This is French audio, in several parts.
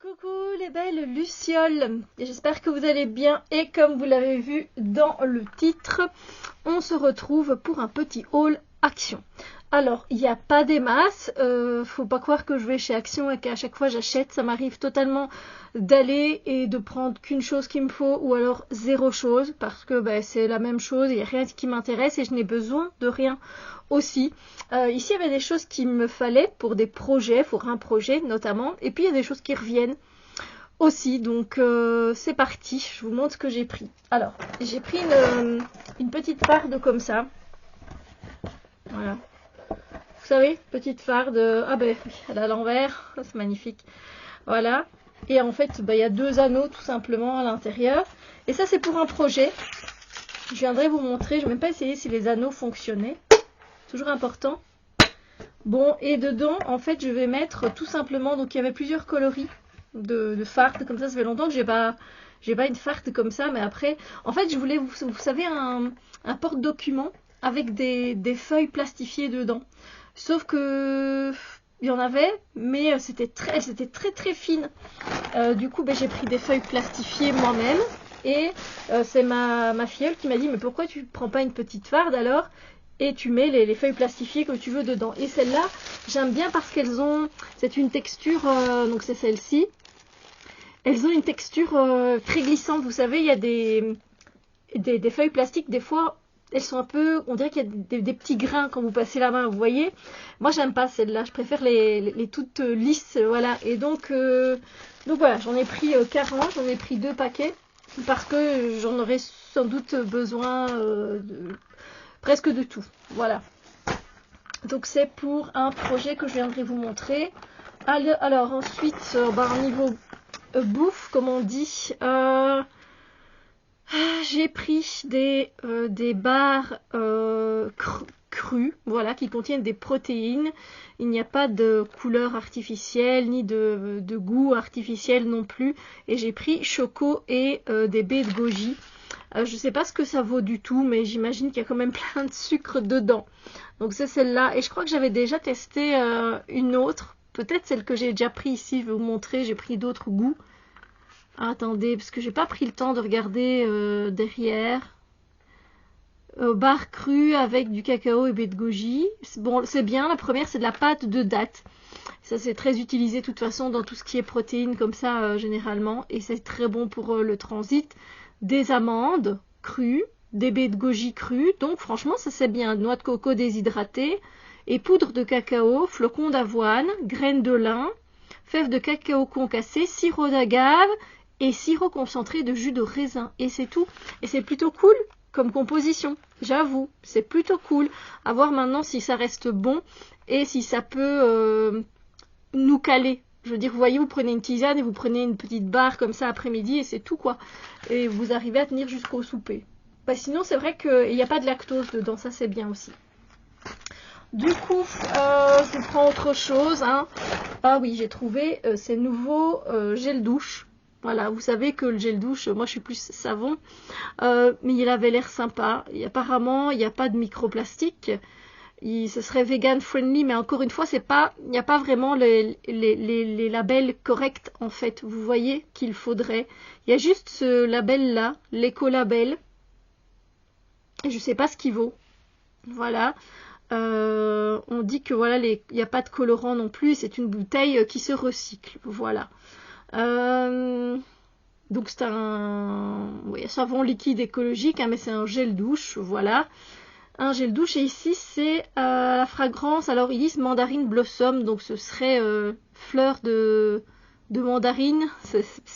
Coucou les belles lucioles, j'espère que vous allez bien et comme vous l'avez vu dans le titre, on se retrouve pour un petit haul Action. Alors, il n'y a pas des masses, faut pas croire que je vais chez Action et qu'à chaque fois j'achète, ça m'arrive totalement d'aller et de prendre qu'une chose qu'il me faut ou alors zéro chose parce que c'est la même chose, il n'y a rien qui m'intéresse et je n'ai besoin de rien aussi. Ici, il y avait des choses qu'il me fallait pour des projets, pour un projet notamment, et puis il y a des choses qui reviennent aussi, donc c'est parti, je vous montre ce que j'ai pris. Alors, j'ai pris une petite farde comme ça, voilà. Vous savez, petite farde, oui, elle est à l'envers, c'est magnifique, voilà. Et en fait, il y a deux anneaux tout simplement à l'intérieur, et ça c'est pour un projet. Je viendrai vous montrer, je ne vais même pas essayer si les anneaux fonctionnaient. Toujours important. Bon, et dedans, en fait, je vais mettre tout simplement, donc il y avait plusieurs coloris de fardes, comme ça fait longtemps que j'ai pas une farde comme ça, mais après, en fait, je voulais, vous savez, un porte-document avec des feuilles plastifiées dedans. Sauf que il y en avait, mais c'était très fine. Du coup, j'ai pris des feuilles plastifiées moi-même, et c'est ma filleule qui m'a dit, mais pourquoi tu prends pas une petite farde alors ? Et tu mets les feuilles plastifiées que tu veux dedans. Et celle-là, j'aime bien parce qu'elles ont, c'est une texture, donc c'est celle-ci. Elles ont une texture très glissante. Vous savez, il y a des feuilles plastiques, des fois, elles sont un peu, on dirait qu'il y a des petits grains quand vous passez la main, vous voyez. Moi, j'aime pas celle-là, je préfère les toutes lisses, voilà. Et donc voilà, j'en ai pris 40, j'en ai pris 2 paquets, parce que j'en aurais sans doute besoin presque de tout, voilà. Donc c'est pour un projet que je viendrai vous montrer. Alors ensuite, au niveau bouffe, comme on dit, j'ai pris des barres crues, voilà, qui contiennent des protéines. Il n'y a pas de couleur artificielle ni de goût artificiel non plus. Et j'ai pris choco et des baies de goji. Je ne sais pas ce que ça vaut du tout, mais j'imagine qu'il y a quand même plein de sucre dedans. Donc c'est celle-là. Et je crois que j'avais déjà testé une autre. Peut-être celle que j'ai déjà pris ici. Je vais vous montrer. J'ai pris d'autres goûts. Attendez, parce que j'ai pas pris le temps de regarder derrière. Barre crue avec du cacao et baie de goji. Bon, c'est bien. La première, c'est de la pâte de date. Ça, c'est très utilisé de toute façon dans tout ce qui est protéines comme ça, généralement. Et c'est très bon pour le transit. Des amandes crues, des baies de goji crues, donc franchement ça c'est bien, noix de coco déshydratée, et poudre de cacao, flocons d'avoine, graines de lin, fèves de cacao concassé, sirop d'agave et sirop concentré de jus de raisin, et c'est tout. Et c'est plutôt cool comme composition, j'avoue, c'est plutôt cool. À voir maintenant si ça reste bon et si ça peut nous caler. Je veux dire, vous voyez, vous prenez une tisane et vous prenez une petite barre comme ça après-midi et c'est tout quoi. Et vous arrivez à tenir jusqu'au souper. Sinon, c'est vrai qu'il n'y a pas de lactose dedans, ça c'est bien aussi. Du coup, je vous prends autre chose. Hein. Ah oui, j'ai trouvé ces nouveaux gel douche. Voilà, vous savez que le gel douche, moi je suis plus savon. Mais il avait l'air sympa. Et apparemment, il n'y a pas de microplastique. Ce serait vegan friendly, mais encore une fois, il n'y a pas vraiment les labels corrects en fait. Vous voyez qu'il faudrait. Il y a juste ce label là, l'écolabel. Et je ne sais pas ce qu'il vaut. Voilà. On dit que voilà, il n'y a pas de colorant non plus. C'est une bouteille qui se recycle. Voilà. Donc c'est un savon liquide écologique, hein, mais c'est un gel douche. Voilà. Un gel douche, et ici c'est la fragrance, alors ils disent mandarine blossom, donc ce serait fleur de mandarine,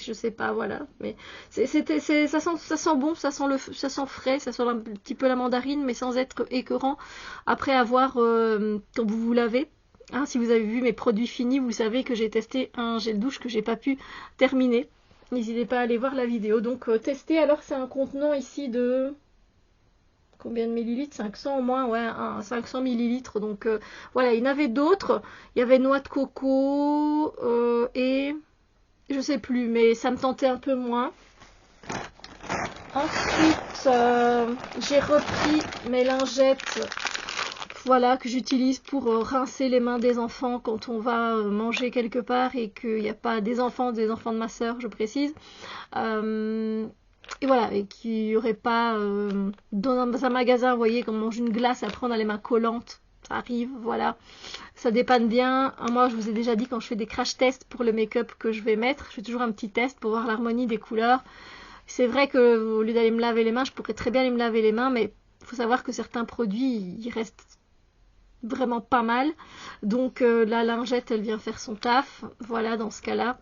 je sais pas, voilà, mais ça sent bon, ça sent frais, ça sent un petit peu la mandarine, mais sans être écœurant. Après avoir, quand vous vous lavez, hein, si vous avez vu mes produits finis, vous savez que j'ai testé un gel douche que j'ai pas pu terminer. N'hésitez pas à aller voir la vidéo. Donc tester, alors c'est un contenant ici de... Combien de millilitres? 500 au moins, ouais, 500 millilitres. Donc voilà, il y en avait d'autres. Il y avait noix de coco et je sais plus, mais ça me tentait un peu moins. Ensuite, j'ai repris mes lingettes voilà, que j'utilise pour rincer les mains des enfants quand on va manger quelque part et qu'il n'y a pas des enfants de ma sœur, je précise. Et voilà, et qu'il n'y aurait pas dans un magasin, vous voyez, quand on mange une glace, après on a les mains collantes. Ça arrive, voilà. Ça dépanne bien. Moi, je vous ai déjà dit, quand je fais des crash tests pour le make-up que je vais mettre, je fais toujours un petit test pour voir l'harmonie des couleurs. C'est vrai que au lieu d'aller me laver les mains, je pourrais très bien aller me laver les mains, mais il faut savoir que certains produits, ils restent vraiment pas mal. Donc la lingette, elle vient faire son taf. Voilà, dans ce cas-là.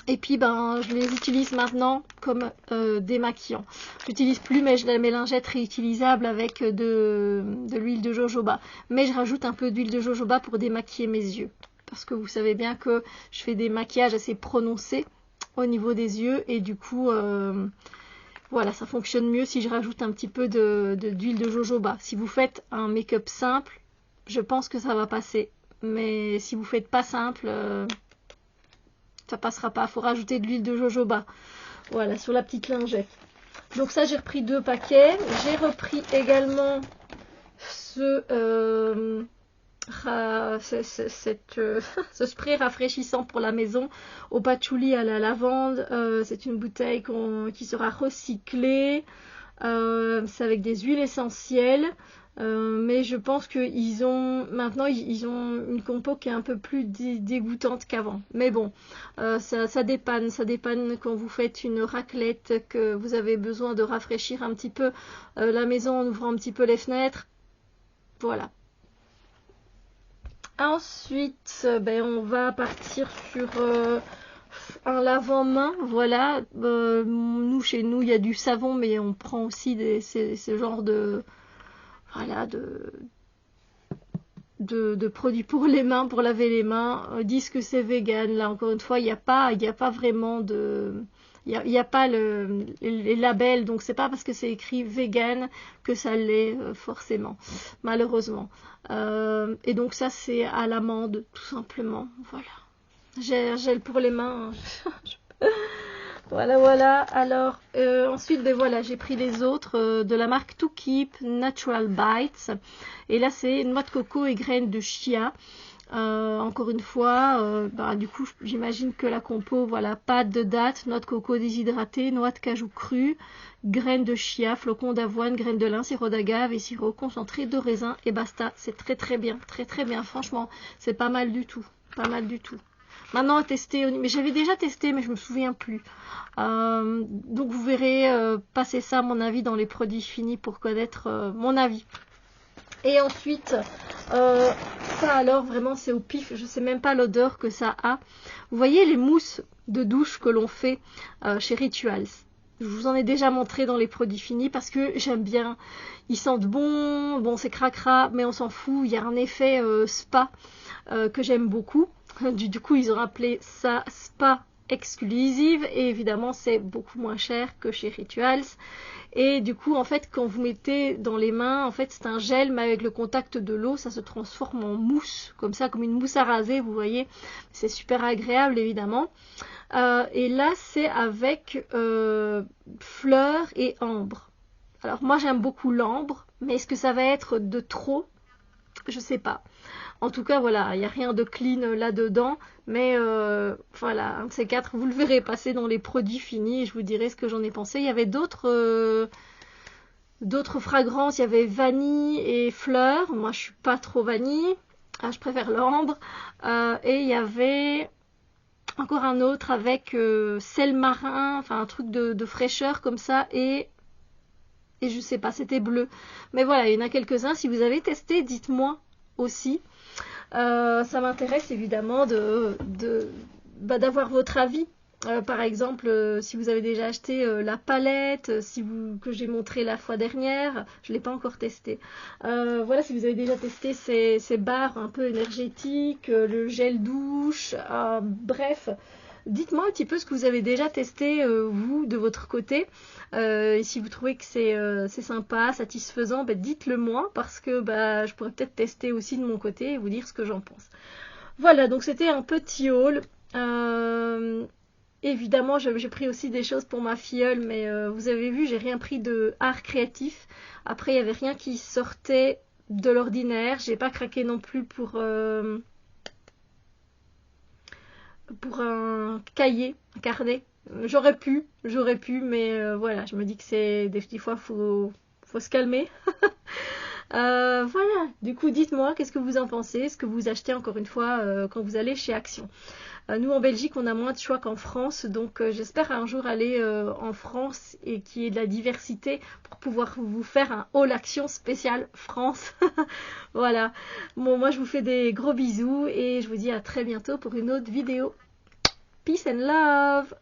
Et puis je les utilise maintenant comme démaquillant. J'utilise plus mes lingettes réutilisables avec de l'huile de jojoba. Mais je rajoute un peu d'huile de jojoba pour démaquiller mes yeux. Parce que vous savez bien que je fais des maquillages assez prononcés au niveau des yeux. Et du coup, voilà, ça fonctionne mieux si je rajoute un petit peu d'huile de jojoba. Si vous faites un make-up simple, je pense que ça va passer. Mais si vous faites pas simple... ça passera pas, il faut rajouter de l'huile de jojoba. Voilà, sur la petite lingette. Donc ça, j'ai repris 2 paquets. J'ai repris également ce spray rafraîchissant pour la maison au patchouli à la lavande. C'est une bouteille qui sera recyclée. C'est avec des huiles essentielles. Mais je pense qu'ils ont maintenant ils ont une compo qui est un peu plus dégoûtante qu'avant. Mais bon, ça dépanne quand vous faites une raclette, que vous avez besoin de rafraîchir un petit peu la maison en ouvrant un petit peu les fenêtres. Voilà. Ensuite, on va partir sur un lavant-main. Voilà, chez nous, il y a du savon, mais on prend aussi ce genre de produits pour les mains, pour laver les mains. Disent que c'est vegan. Là, encore une fois, il n'y a pas vraiment de... Il n'y a pas les labels, donc c'est pas parce que c'est écrit vegan que ça l'est forcément, malheureusement. Et donc ça, c'est à l'amande, tout simplement. Voilà. Gel pour les mains. Voilà. Alors, ensuite, voilà, j'ai pris les autres de la marque To Keep Natural Bites. Et là, c'est noix de coco et graines de chia. Encore une fois, du coup, j'imagine que la compo, voilà, pâte de date, noix de coco déshydratée, noix de cajou crue, graines de chia, flocons d'avoine, graines de lin, sirop d'agave et sirop concentré de raisin et basta. C'est très bien, très bien. Franchement, c'est pas mal du tout, Maintenant à tester, mais j'avais déjà testé, mais je me souviens plus. Donc vous verrez passer ça, à mon avis, dans les produits finis pour connaître mon avis. Et ensuite, ça alors vraiment c'est au pif, je sais même pas l'odeur que ça a. Vous voyez les mousses de douche que l'on fait chez Rituals. Je vous en ai déjà montré dans les produits finis parce que j'aime bien. Ils sentent bon c'est cracra, mais on s'en fout. Il y a un effet spa que j'aime beaucoup. Du coup, ils ont appelé ça Spa Exclusive et évidemment, c'est beaucoup moins cher que chez Rituals. Et du coup, en fait, quand vous mettez dans les mains, en fait, c'est un gel, mais avec le contact de l'eau, ça se transforme en mousse, comme ça, comme une mousse à raser, vous voyez. C'est super agréable, évidemment. Et là, c'est avec fleurs et ambre. Alors, moi, j'aime beaucoup l'ambre, mais est-ce que ça va être de trop? Je sais pas. En tout cas, voilà, il n'y a rien de clean là-dedans. Mais voilà, un de ces 4, vous le verrez passer dans les produits finis et je vous dirai ce que j'en ai pensé. Il y avait d'autres fragrances. Il y avait vanille et fleurs. Moi, je suis pas trop vanille. Je préfère l'ambre. Et il y avait encore un autre avec sel marin, enfin un truc de fraîcheur comme ça. Et je sais pas, c'était bleu. Mais voilà, il y en a quelques-uns. Si vous avez testé, dites-moi aussi. Ça m'intéresse évidemment d'avoir votre avis. Par exemple, si vous avez déjà acheté la palette, que j'ai montré la fois dernière, je ne l'ai pas encore testé. Voilà, si vous avez déjà testé ces barres un peu énergétiques, le gel douche, bref. Dites-moi un petit peu ce que vous avez déjà testé, vous, de votre côté. Et si vous trouvez que c'est sympa, satisfaisant, dites-le moi, parce que je pourrais peut-être tester aussi de mon côté et vous dire ce que j'en pense. Voilà, donc c'était un petit haul. Évidemment, j'ai pris aussi des choses pour ma filleule, mais vous avez vu, j'ai rien pris de art créatif. Après, il n'y avait rien qui sortait de l'ordinaire. J'ai pas craqué non plus pour un cahier, un carnet. J'aurais pu, mais voilà, je me dis que c'est des fois faut se calmer. Voilà, du coup dites-moi qu'est-ce que vous en pensez, est-ce que vous achetez encore une fois quand vous allez chez Action. Nous en Belgique on a moins de choix qu'en France, donc j'espère un jour aller en France et qu'il y ait de la diversité pour pouvoir vous faire un haul Action spécial France. Voilà, bon, moi je vous fais des gros bisous et je vous dis à très bientôt pour une autre vidéo. Peace and love.